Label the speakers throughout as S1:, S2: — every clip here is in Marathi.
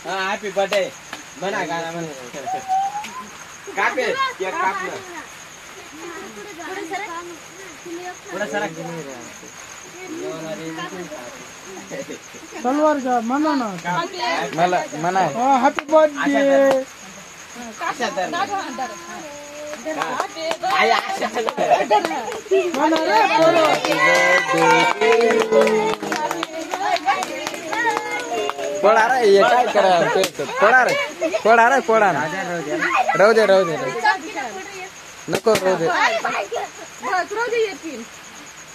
S1: हॅपी बर्थडे म्हणा गाणं म्हण कापे केक कापलं पुढे सरक
S2: तलवार का म्हणा ना
S3: मला म्हणा
S2: हॅपी बर्थडे
S3: पडा रे ये काय करा पडा रे पडा राहू दे नको राहू दे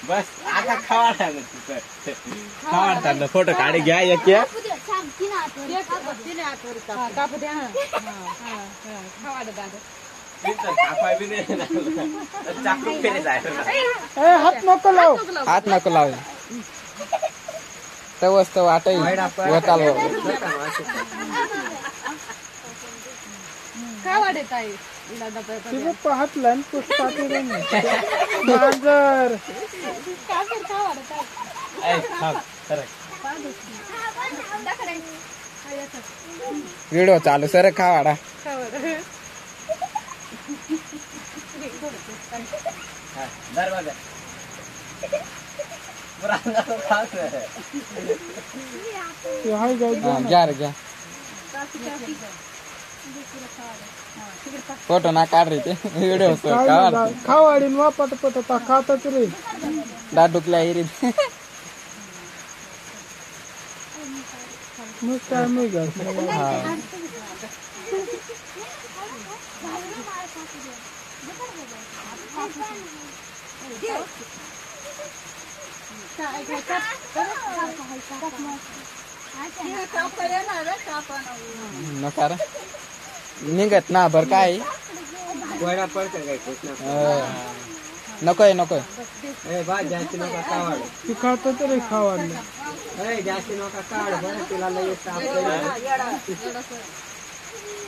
S1: बस आता खावाडताना फोटो काढे घ्या एक
S3: हात नको लाव तवच तर वाटई वताल
S2: हात लाईन मांजर
S3: व्हिडिओ चालू सर खावाडा घ्या रे घ्या फोटो ना काढ रे ते व्हिडिओ
S2: खावाडीन वा पटपट खातच रे
S3: डाडुकल्या हिरी
S2: मग काय नाही का
S3: नकार निघत ना बर काय नकोय
S1: जास्ती नका काढ
S2: तू खातो तरी खावाडलं
S1: जास्ती नका काढ बरं तुला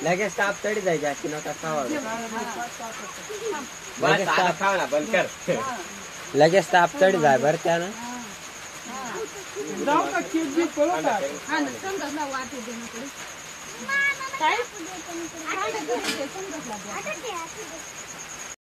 S1: लगेच ताप तडी जाय जास्ती नका काढ खाव ना बंद कर
S3: लगेच ताप चढ जाय बर त्यानं
S2: जाऊ का केक बी पळू का